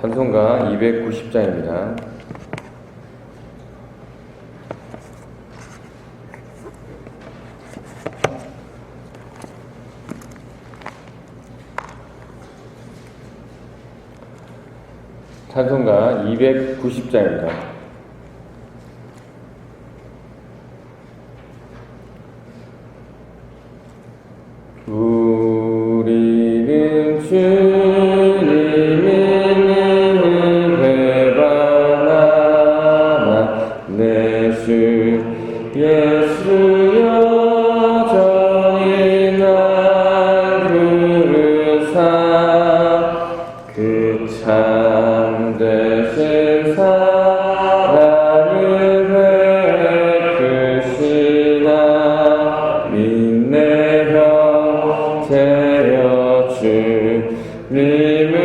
찬송가 290장입니다. 찬송가 290장입니다. 우리는 주님의 배반하나 내 주 예수 여전히 날 부르사 그 참되신 사랑을 베푸시나 믿네 되어 주님을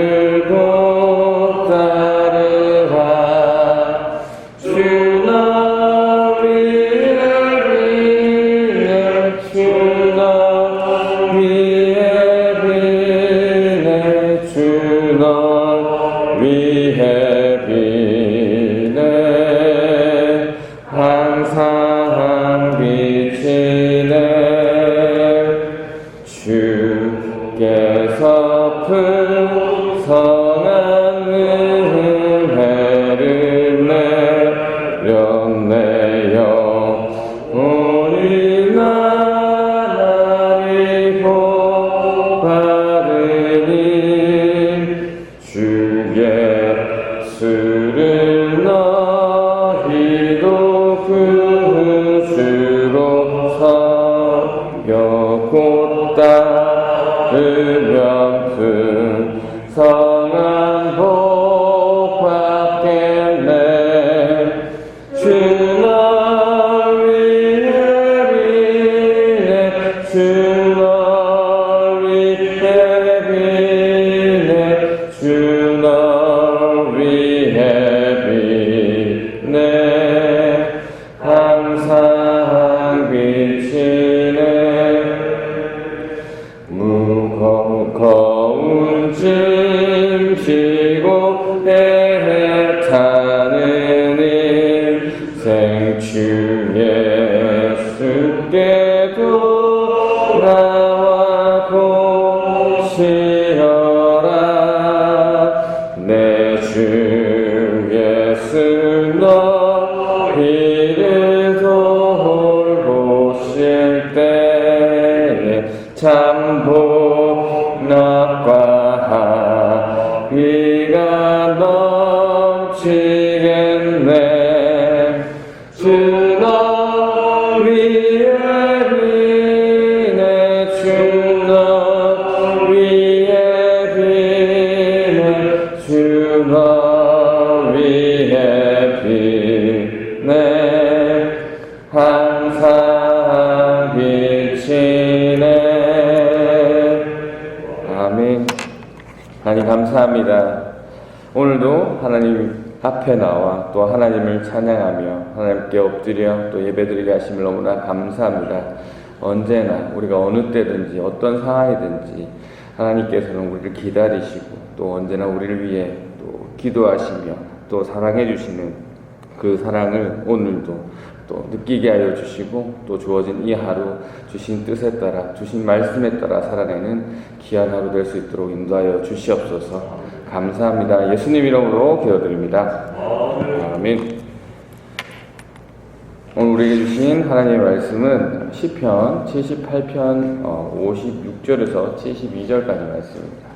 곧 따르라. 주 너 위에 비네 주 너 위에 비네 주 너 위에 비네 항상 비치네 주께서 풍성한 은혜를 내렸네요. 우리 나날이 복받으니 주 예수를 너희도 구주로 섬겨 곧 따르면 풍성한 복 받겠네. 주 너 위에 비네 주 너 위에 비네 주 너 위에 비네 항상 비치네. 무거운 짐 지고 애타는 인생 주 예수께 돌아와 보시어라. 내 주 예수 너희를 돌보실 때에 참 복락과 위가 넘치겠네. 주 너 위에 비네 주 너 위에 비네 주 너 위에 비네 항상 비치네. 아멘. 하나님 감사합니다. 오늘도 하나님 앞에 나와 또 하나님을 찬양하며 하나님께 엎드려 또 예배드리게 하심을 너무나 감사합니다. 언제나 우리가 어느 때든지 어떤 상황이든지 하나님께서는 우리를 기다리시고 또 언제나 우리를 위해 또 기도하시며 또 사랑해 주시는 그 사랑을 오늘도 또 느끼게 하여 주시고 또 주어진 이 하루 주신 뜻에 따라 주신 말씀에 따라 살아내는 귀한 하루 될 수 있도록 인도하여 주시옵소서. 감사합니다. 예수님 이름으로 기도드립니다. 아멘. 오늘 우리에게 주신 하나님의 말씀은 시편 78편 56절에서 72절까지 말씀입니다.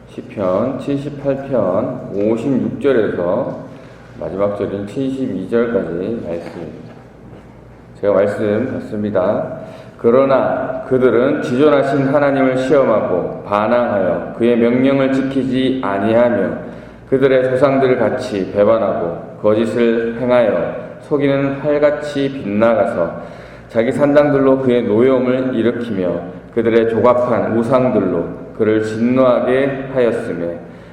시편 78편 56절에서 마지막 절인 72절까지 말씀입니다. 제가 말씀 받습니다. 그러나 그들은 지존하신 하나님을 시험하고 반항하여 그의 명령을 지키지 아니하며 그들의 조상들 같이 배반하고 거짓을 행하여 속이는 활같이 빗나가서 자기 산당들로 그의 노여움을 일으키며 그들의 조각한 우상들로 그를 진노하게 하였으며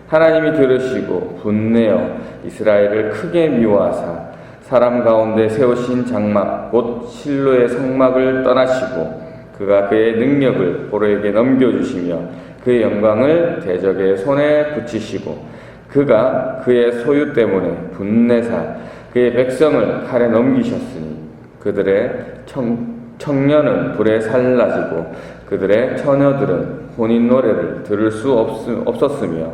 하나님이 들으시고 분내어 이스라엘을 크게 미워하사 사람 가운데 세우신 장막 곧 실로의 성막을 떠나시고 그가 그의 능력을 포로에게 넘겨주시며 그의 영광을 대적의 손에 붙이시고 그가 그의 소유 때문에 분내사 그의 백성을 칼에 넘기셨으니 그들의 청년은 불에 살라지고 그들의 처녀들은 혼인 노래를 들을 수 없었으며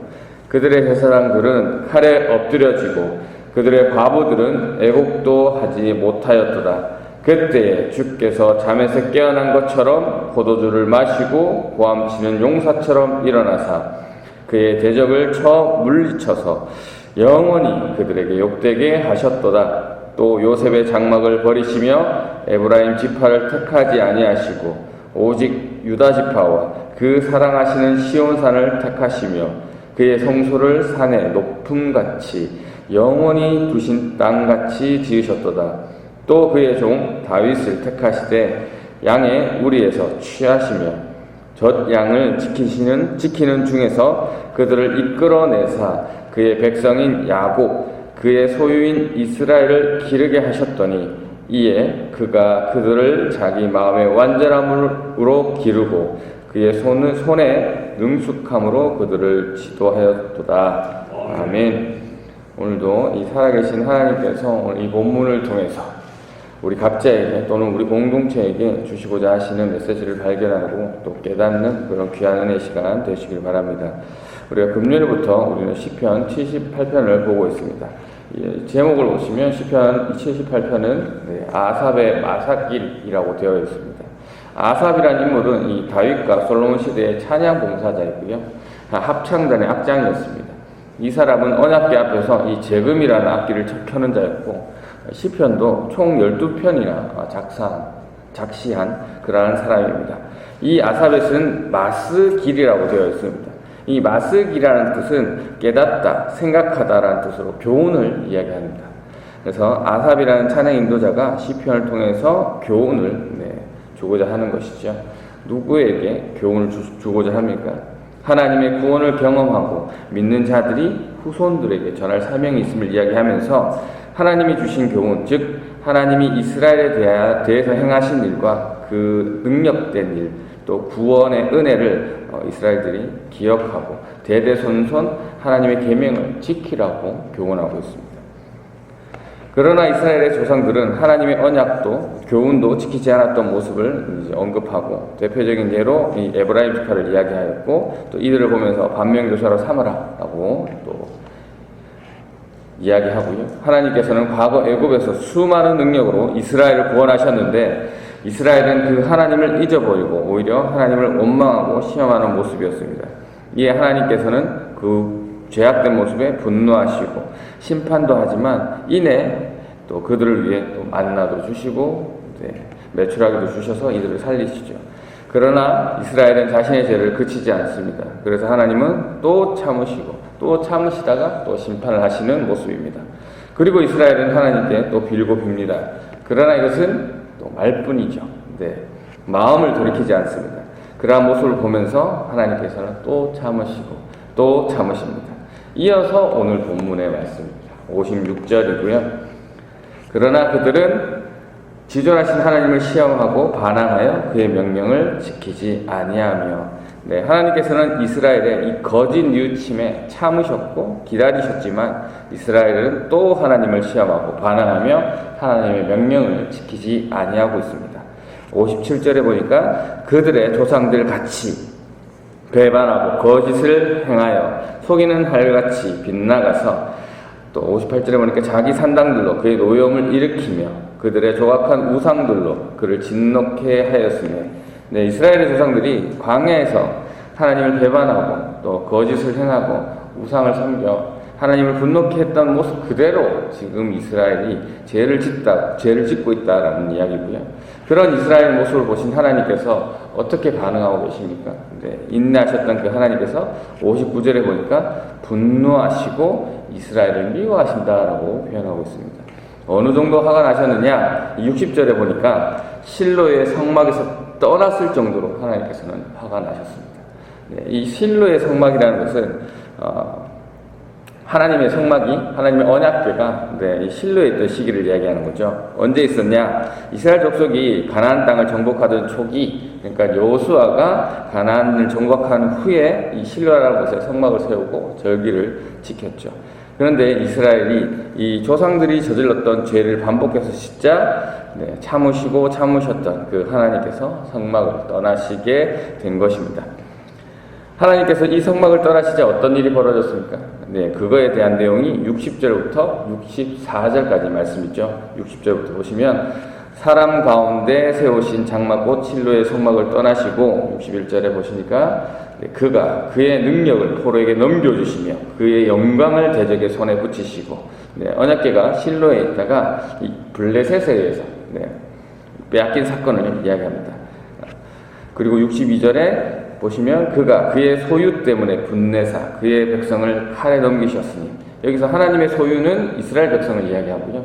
그들의 제사장들은 칼에 엎드려지고 그들의 과부들은 애곡도 하지 못하였도다. 그때에 주께서 잠에서 깨어난 것처럼 포도주를 마시고 고함치는 용사처럼 일어나사 그의 대적을 쳐 물리쳐서 영원히 그들에게 욕되게 하셨도다. 또 요셉의 장막을 버리시며 에브라임 지파를 택하지 아니하시고 오직 유다 지파와 그 사랑하시는 시온산을 택하시며 그의 성소를 산의 높음같이 영원히 두신 땅같이 지으셨도다. 또 그의 종 다윗을 택하시되 양의 우리에서 취하시며 젖 양을 지키는 중에서 그들을 이끌어내사 그의 백성인 야곱 그의 소유인 이스라엘을 기르게 하셨더니 이에 그가 그들을 자기 마음의 완전함으로 기르고 그의 손에 능숙함으로 그들을 지도하였도다. 아멘. 오늘도 이 살아계신 하나님께서 오늘 이 본문을 통해서 우리 각자에게 또는 우리 공동체에게 주시고자 하시는 메시지를 발견하고 또 깨닫는 그런 귀한 은혜 시간 되시길 바랍니다. 우리가 금요일부터 우리는 시편 78편을 보고 있습니다. 제목을 보시면 시편 78편은 아삽의 마사길이라고 되어 있습니다. 아삽이라는 인물은 이 다윗과 솔로몬 시대의 찬양 봉사자이고요. 합창단의 악장이었습니다. 이 사람은 언약궤 앞에서 이 재금이라는 악기를 켜는 자였고 시편도 총 12편이나 작시한 그러한 사람입니다. 이 아삽의 쓴 마스길이라고 되어 있습니다. 이 마스길이라는 뜻은 깨닫다, 생각하다라는 뜻으로 교훈을 이야기합니다. 그래서 아삽이라는 찬양 인도자가 시편을 통해서 교훈을 주고자 하는 것이죠. 누구에게 교훈을 주고자 합니까? 하나님의 구원을 경험하고 믿는 자들이 후손들에게 전할 사명이 있음을 이야기하면서 하나님이 주신 교훈, 즉 하나님이 이스라엘에 대해서 행하신 일과 그 능력된 일, 또 구원의 은혜를 이스라엘들이 기억하고 대대손손 하나님의 계명을 지키라고 교훈하고 있습니다. 그러나 이스라엘의 조상들은 하나님의 언약도 교훈도 지키지 않았던 모습을 이제 언급하고 대표적인 예로 이 에브라임 지파를 이야기하였고 또 이들을 보면서 반면교사로 삼으라라고 또 이야기하고요. 하나님께서는 과거 애굽에서 수많은 능력으로 이스라엘을 구원하셨는데 이스라엘은 그 하나님을 잊어버리고 오히려 하나님을 원망하고 시험하는 모습이었습니다. 이에 하나님께서는 그 죄악된 모습에 분노하시고 심판도 하지만 이내 또 그들을 위해 또 만나도 주시고 매출하기도 주셔서 이들을 살리시죠. 그러나 이스라엘은 자신의 죄를 그치지 않습니다. 그래서 하나님은 또 참으시고 또 참으시다가 또 심판을 하시는 모습입니다. 그리고 이스라엘은 하나님께 또 빌고 빕니다. 그러나 이것은 또 말뿐이죠. 마음을 돌이키지 않습니다. 그러한 모습을 보면서 하나님께서는 또 참으시고 또 참으십니다. 이어서 오늘 본문의 말씀입니다. 56절이고요. 그러나 그들은 지존하신 하나님을 시험하고 반항하여 그의 명령을 지키지 아니하며 하나님께서는 이스라엘의 이 거짓 뉘우침에 참으셨고 기다리셨지만 이스라엘은 또 하나님을 시험하고 반항하며 하나님의 명령을 지키지 아니하고 있습니다. 57절에 보니까 그들의 조상들 같이 배반하고 거짓을 행하여 속이는 할같이 빗나가서 또 58절에 보니까 자기 산당들로 그의 노여움을 일으키며 그들의 조각한 우상들로 그를 진노케 하였으며 이스라엘의 조상들이 광야에서 하나님을 배반하고 또 거짓을 행하고 우상을 섬겨 하나님을 분노케 했던 모습 그대로 지금 이스라엘이 죄를 짓고 있다라는 이야기고요. 그런 이스라엘 모습을 보신 하나님께서 어떻게 반응하고 계십니까? 인내하셨던 그 하나님께서 59절에 보니까 분노하시고 이스라엘을 미워하신다라고 표현하고 있습니다. 어느 정도 화가 나셨느냐? 60절에 보니까 실로의 성막에서 떠났을 정도로 하나님께서는 화가 나셨습니다. 이 실로의 성막이라는 것은 하나님의 성막이, 하나님의 언약궤가 이 실로에 있던 시기를 이야기하는 거죠. 언제 있었냐? 이스라엘 족속이 가나안 땅을 정복하던 초기, 그러니까 여호수아가 가나안을 정복한 후에 이 실로라는 곳에 성막을 세우고 절기를 지켰죠. 그런데 이스라엘이 이 조상들이 저질렀던 죄를 반복해서 진짜 참으셨던 그 하나님께서 성막을 떠나시게 된 것입니다. 하나님께서 이 성막을 떠나시자 어떤 일이 벌어졌습니까? 그거에 대한 내용이 60절부터 64절까지 말씀이죠. 60절부터 보시면 사람 가운데 세우신 장막곧 실로의 성막을 떠나시고 61절에 보시니까 그가 그의 능력을 포로에게 넘겨주시며 그의 영광을 대적의 손에 붙이시고 언약궤가 실로에 있다가 이 블레셋에 의해서 빼앗긴 사건을 이야기합니다. 그리고 62절에 보시면 그가 그의 소유 때문에 분내사 그의 백성을 칼에 넘기셨으니, 여기서 하나님의 소유는 이스라엘 백성을 이야기하고요.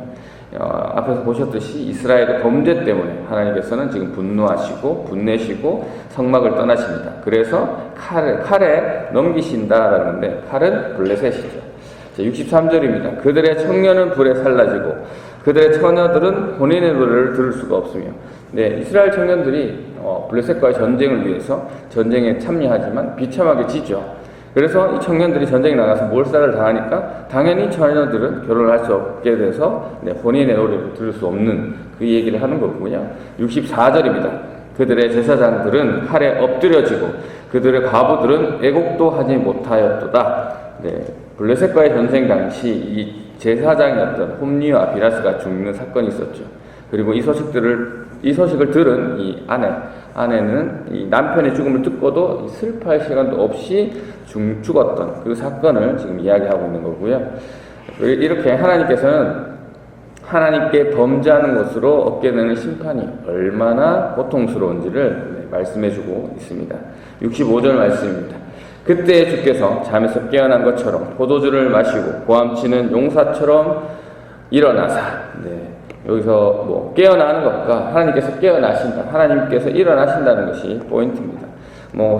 앞에서 보셨듯이 이스라엘의 범죄 때문에 하나님께서는 지금 분노하시고 분내시고 성막을 떠나십니다. 그래서 칼에 넘기신다라는 건데, 칼은 블레셋이죠. 63절입니다. 그들의 청년은 불에 살라지고 그들의 처녀들은 혼인의 노래를 들을 수가 없으며. 이스라엘 청년들이 블레셋과의 전쟁을 위해서 전쟁에 참여하지만 비참하게 지죠. 그래서 이 청년들이 전쟁에 나가서 몰살을 당하니까 당연히 처녀들은 결혼을 할 수 없게 돼서 혼인의 노래를 들을 수 없는 그 얘기를 하는 거고요. 64절입니다. 그들의 제사장들은 칼에 엎드려지고 그들의 과부들은 애곡도 하지 못하였도다. 블레셋과의 전쟁 당시 이 제사장이었던 홈리와 비라스가 죽는 사건이 있었죠. 그리고 이 소식을 들은 이 아내는 이 남편의 죽음을 듣고도 슬퍼할 시간도 없이 죽었던 그 사건을 지금 이야기하고 있는 거고요. 이렇게 하나님께서는 하나님께 범죄하는 것으로 얻게 되는 심판이 얼마나 고통스러운지를 말씀해주고 있습니다. 65절 말씀입니다. 그때 주께서 잠에서 깨어난 것처럼 포도주를 마시고 고함치는 용사처럼 일어나사. 여기서 깨어나는 것과 하나님께서 깨어나신다, 하나님께서 일어나신다는 것이 포인트입니다.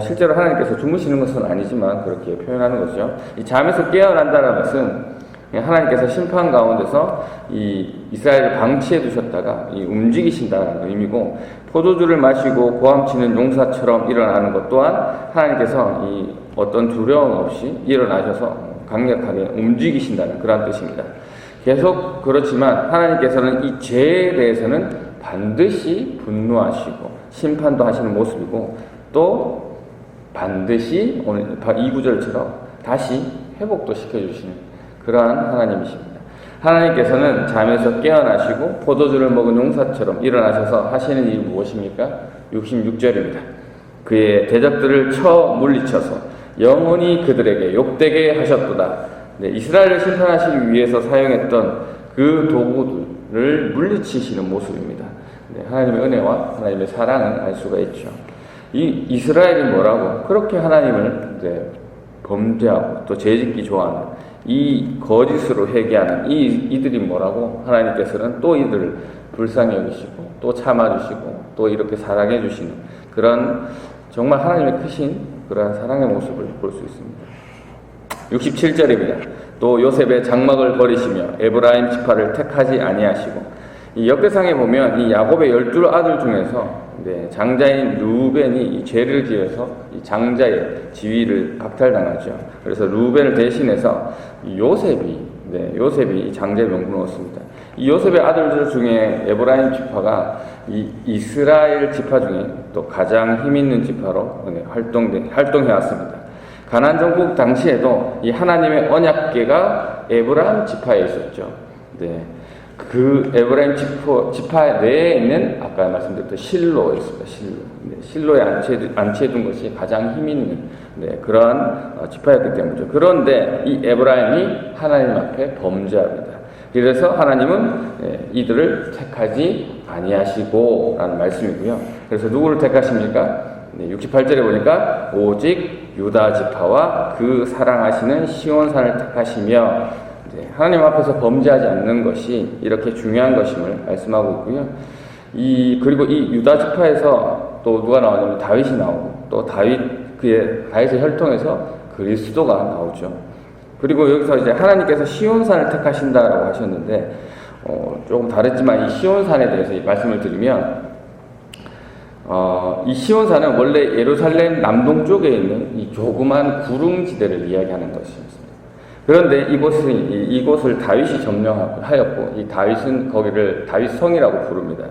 실제로 하나님께서 주무시는 것은 아니지만 그렇게 표현하는 거죠. 이 잠에서 깨어난다는 것은 하나님께서 심판 가운데서 이 이스라엘을 방치해 두셨다가 움직이신다는 의미고, 포도주를 마시고 고함치는 용사처럼 일어나는 것 또한 하나님께서 이 어떤 두려움 없이 일어나셔서 강력하게 움직이신다는 그런 뜻입니다. 계속 그렇지만 하나님께서는 이 죄에 대해서는 반드시 분노하시고 심판도 하시는 모습이고, 또 반드시 오늘 이 구절처럼 다시 회복도 시켜주시는 그러한 하나님이십니다. 하나님께서는 잠에서 깨어나시고 포도주를 먹은 용사처럼 일어나셔서 하시는 일이 무엇입니까? 66절입니다. 그의 대적들을 쳐 물리쳐서 영원히 그들에게 욕되게 하셨도다. 이스라엘을 심판하시기 위해서 사용했던 그 도구들을 물리치시는 모습입니다. 하나님의 은혜와 하나님의 사랑을 알 수가 있죠. 이 이스라엘이 뭐라고 그렇게 하나님을 범죄하고 또 죄짓기 좋아하는 이 거짓으로 회개하는 이들이 뭐라고 하나님께서는 또 이들을 불쌍히 여기시고 또 참아주시고 또 이렇게 사랑해 주시는 그런 정말 하나님의 크신 그러한 사랑의 모습을 볼 수 있습니다. 67절입니다. 또 요셉의 장막을 버리시며 에브라임 지파를 택하지 아니하시고, 이 역대상에 보면 이 야곱의 12아들 중에서 장자인 루벤이 이 죄를 지어서 이 장자의 지위를 박탈당하죠. 그래서 루벤을 대신해서 요셉이 이 장자의 명분을 얻습니다. 이 요셉의 아들들 중에 에브라임 지파가 이 이스라엘 지파 중에 또 가장 힘 있는 지파로 활동해왔습니다. 가나안 정복 당시에도 이 하나님의 언약궤가 에브라임 지파에 있었죠. 그 에브라임 지파 내에 있는 아까 말씀드렸던 실로에 있습니다. 실로에 안치해둔 것이 가장 힘 있는 그러한 지파였기 때문이죠. 그런데 이 에브라임이 하나님 앞에 범죄합니다. 그래서 하나님은 이들을 택하지 아니하시고 라는 말씀이고요. 그래서 누구를 택하십니까? 68절에 보니까 오직 유다 지파와 그 사랑하시는 시온산을 택하시며, 하나님 앞에서 범죄하지 않는 것이 이렇게 중요한 것임을 말씀하고 있고요. 그리고 이 유다 지파에서 또 누가 나오냐면 다윗이 나오고, 또 다윗의 혈통에서 그리스도가 나오죠. 그리고 여기서 이제 하나님께서 시온산을 택하신다라고 하셨는데, 조금 다르지만 이 시온산에 대해서 말씀을 드리면, 이 시온산은 원래 예루살렘 남동쪽에 있는 이 조그만 구릉지대를 이야기하는 것이었습니다. 그런데 이곳을 다윗이 점령하였고, 이 다윗은 거기를 다윗성이라고 부릅니다.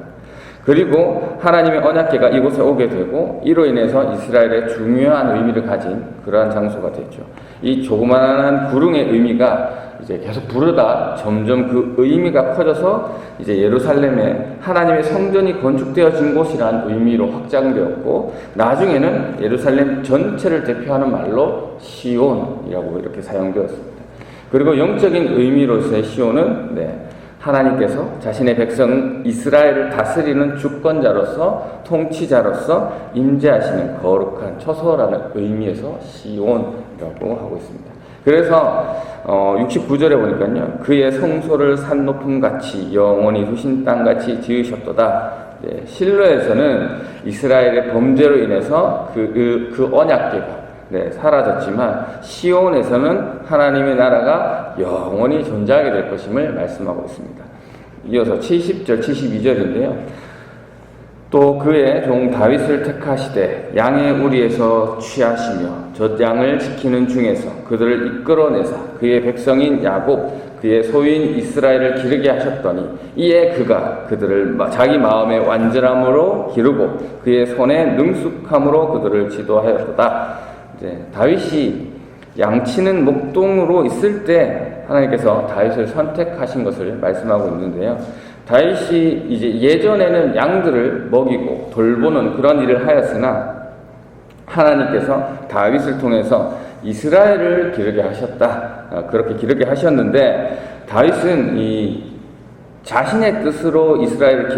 그리고 하나님의 언약궤가 이곳에 오게 되고, 이로 인해서 이스라엘의 중요한 의미를 가진 그러한 장소가 됐죠. 이 조그만한 구릉의 의미가 이제 계속 부르다 점점 그 의미가 커져서 이제 예루살렘에 하나님의 성전이 건축되어진 곳이라는 의미로 확장되었고, 나중에는 예루살렘 전체를 대표하는 말로 시온이라고 이렇게 사용되었습니다. 그리고 영적인 의미로서의 시온은 하나님께서 자신의 백성 이스라엘을 다스리는 주권자로서, 통치자로서 임재하시는 거룩한 처소라는 의미에서 시온이라고 하고 있습니다. 그래서 69절에 보니까요, 그의 성소를 산 높음 같이 영원히 두신 땅 같이 지으셨도다. 실로에서는 이스라엘의 범죄로 인해서 그 언약궤가 사라졌지만, 시온에서는 하나님의 나라가 영원히 존재하게 될 것임을 말씀하고 있습니다. 이어서 70절, 72절인데요. 또 그의 종 다윗을 택하시되 양의 우리에서 취하시며 젖 양을 지키는 중에서 그들을 이끌어내사 그의 백성인 야곱 그의 소유인 이스라엘을 기르게 하셨더니, 이에 그가 그들을 자기 마음의 완전함으로 기르고 그의 손의 능숙함으로 그들을 지도하였도다. 다윗이 양치는 목동으로 있을 때 하나님께서 다윗을 선택하신 것을 말씀하고 있는데요. 다윗이 이제 예전에는 양들을 먹이고 돌보는 그런 일을 하였으나, 하나님께서 다윗을 통해서 이스라엘을 기르게 하셨다. 그렇게 기르게 하셨는데, 다윗은 이 자신의 뜻으로 이스라엘을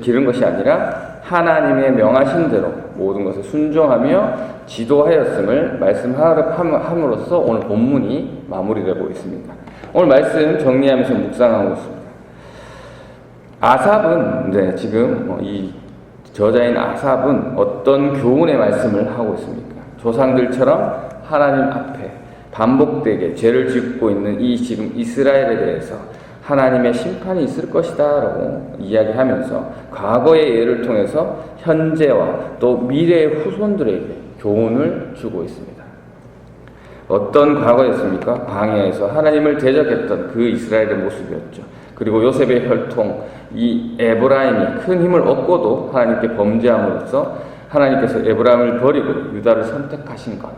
기른 것이 아니라 하나님의 명하신 대로 모든 것을 순종하며 지도하였음을 말씀함으로써 오늘 본문이 마무리되고 있습니다. 오늘 말씀 정리하면서 묵상하고 있습니다. 아삽은 지금 이 저자인 아삽은 어떤 교훈의 말씀을 하고 있습니까? 조상들처럼 하나님 앞에 반복되게 죄를 짓고 있는 이 지금 이스라엘에 대해서 하나님의 심판이 있을 것이다 라고 이야기하면서 과거의 예를 통해서 현재와 또 미래의 후손들에게 교훈을 주고 있습니다. 어떤 과거였습니까? 광야에서 하나님을 대적했던 그 이스라엘의 모습이었죠. 그리고 요셉의 혈통 이 에브라임이 큰 힘을 얻고도 하나님께 범죄함으로써 하나님께서 에브라임을 버리고 유다를 선택하신 것.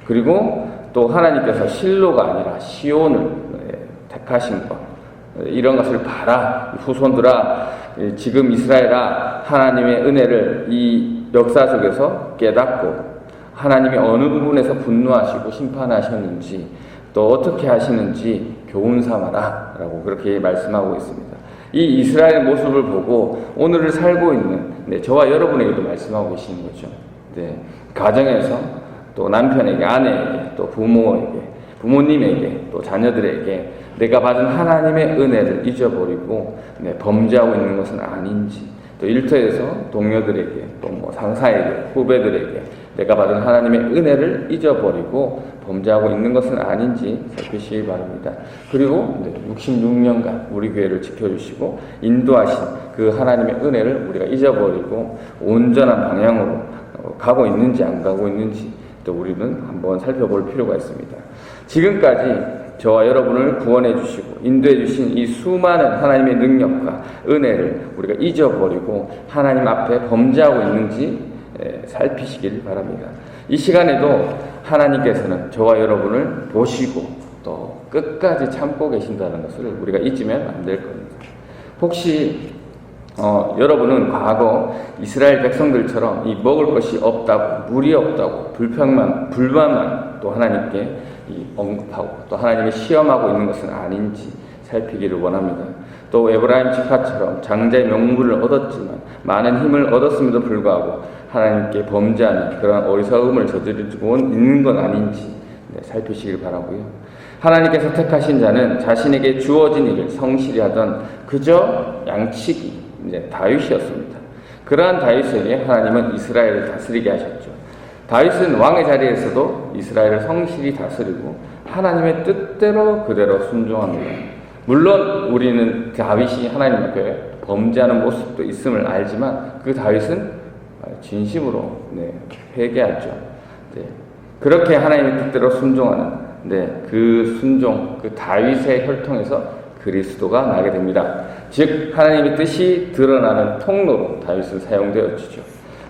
그리고 또 하나님께서 실로가 아니라 시온을 택하신 것. 이런 것을 봐라, 후손들아, 지금 이스라엘아, 하나님의 은혜를 이 역사 속에서 깨닫고 하나님이 어느 부분에서 분노하시고 심판하셨는지, 또 어떻게 하시는지 교훈 삼아라 라고 그렇게 말씀하고 있습니다. 이 이스라엘의 모습을 보고 오늘을 살고 있는 저와 여러분에게도 말씀하고 계시는 거죠. 가정에서 또 남편에게, 아내에게, 또 부모에게, 부모님에게, 또 자녀들에게 내가 받은 하나님의 은혜를 잊어버리고 범죄하고 있는 것은 아닌지, 또 일터에서 동료들에게, 또 상사에게, 후배들에게 내가 받은 하나님의 은혜를 잊어버리고 범죄하고 있는 것은 아닌지 살피시기 바랍니다. 그리고 66년간 우리 교회를 지켜주시고 인도하신 그 하나님의 은혜를 우리가 잊어버리고 온전한 방향으로 가고 있는지 안 가고 있는지 또 우리는 한번 살펴볼 필요가 있습니다. 지금까지 저와 여러분을 구원해 주시고 인도해 주신 이 수많은 하나님의 능력과 은혜를 우리가 잊어버리고 하나님 앞에 범죄하고 있는지 살피시길 바랍니다. 이 시간에도 하나님께서는 저와 여러분을 보시고 또 끝까지 참고 계신다는 것을 우리가 잊으면 안 될 겁니다. 혹시 여러분은 과거 이스라엘 백성들처럼 이 먹을 것이 없다고, 물이 없다고, 불만만 또 하나님께 언급하고 또 하나님의 시험하고 있는 것은 아닌지 살피기를 원합니다. 또 에브라임 지파처럼 장자의 명분을 얻었지만 많은 힘을 얻었음에도 불구하고 하나님께 범죄하는 그런 어리석음을 저지르고 있는 건 아닌지 살피시길 바라고요. 하나님께서 택하신 자는 자신에게 주어진 일을 성실히 하던 그저 양치기 다윗이었습니다. 그러한 다윗에게 하나님은 이스라엘을 다스리게 하셨죠. 다윗은 왕의 자리에서도 이스라엘을 성실히 다스리고 하나님의 뜻대로 그대로 순종합니다. 물론 우리는 다윗이 하나님 앞에 범죄하는 모습도 있음을 알지만 그 다윗은 진심으로 회개하죠. 그렇게 하나님의 뜻대로 순종하는 그 순종, 그 다윗의 혈통에서 그리스도가 나게 됩니다. 즉 하나님의 뜻이 드러나는 통로로 다윗은 사용되어지죠.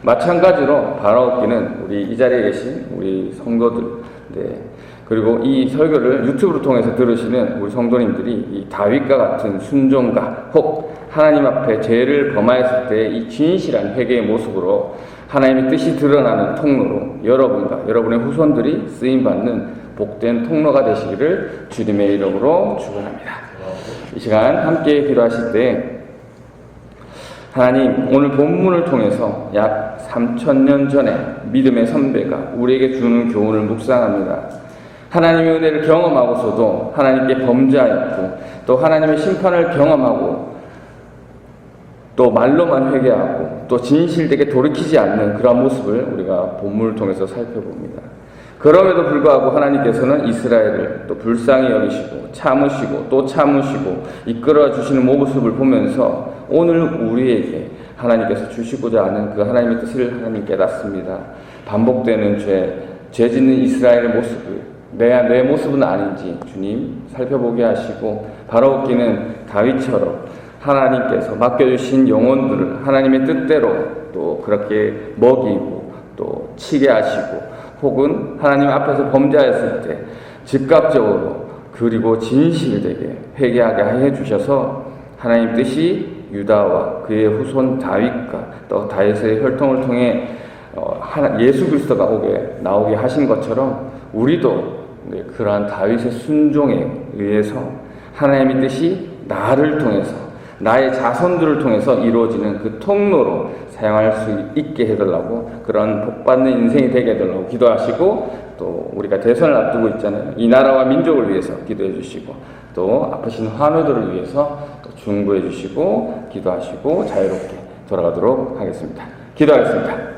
마찬가지로 바라옵기는 우리 이 자리에 계신 우리 성도들, 그리고 이 설교를 유튜브를 통해서 들으시는 우리 성도님들이 이 다윗과 같은 순종과 혹 하나님 앞에 죄를 범하였을 때 이 진실한 회개의 모습으로 하나님의 뜻이 드러나는 통로로 여러분과 여러분의 후손들이 쓰임받는 복된 통로가 되시기를 주님의 이름으로 축원합니다. 이 시간 함께 기도하실 때 하나님, 오늘 본문을 통해서 약 3000년 전에 믿음의 선배가 우리에게 주는 교훈을 묵상합니다. 하나님의 은혜를 경험하고서도 하나님께 범죄하였고 또 하나님의 심판을 경험하고 또 말로만 회개하고 또 진실되게 돌이키지 않는 그런 모습을 우리가 본문을 통해서 살펴봅니다. 그럼에도 불구하고 하나님께서는 이스라엘을 또 불쌍히 여기시고 참으시고 또 참으시고 이끌어 주시는 모습을 보면서 오늘 우리에게 하나님께서 주시고자 하는 그 하나님의 뜻을 하나님 깨닫습니다. 반복되는 죄 짓는 이스라엘의 모습을 내 모습은 아닌지 주님 살펴보게 하시고 바라옵기는 다윗처럼 하나님께서 맡겨주신 영혼들을 하나님의 뜻대로 또 그렇게 먹이고 또 치게 하시고 혹은 하나님 앞에서 범죄하였을 때 즉각적으로 그리고 진실되게 회개하게 해 주셔서 하나님 뜻이 유다와 그의 후손 다윗과 또 다윗의 혈통을 통해 예수 그리스도가 나오게 하신 것처럼 우리도 그러한 다윗의 순종에 의해서 하나님의 뜻이 나를 통해서 나의 자손들을 통해서 이루어지는 그 통로로 사용할 수 있게 해달라고 그런 복받는 인생이 되게 해달라고 기도하시고 또 우리가 대선을 앞두고 있잖아요. 이 나라와 민족을 위해서 기도해 주시고 또 아프신 환우들을 위해서 또 중보해 주시고 기도하시고 자유롭게 돌아가도록 하겠습니다. 기도하겠습니다.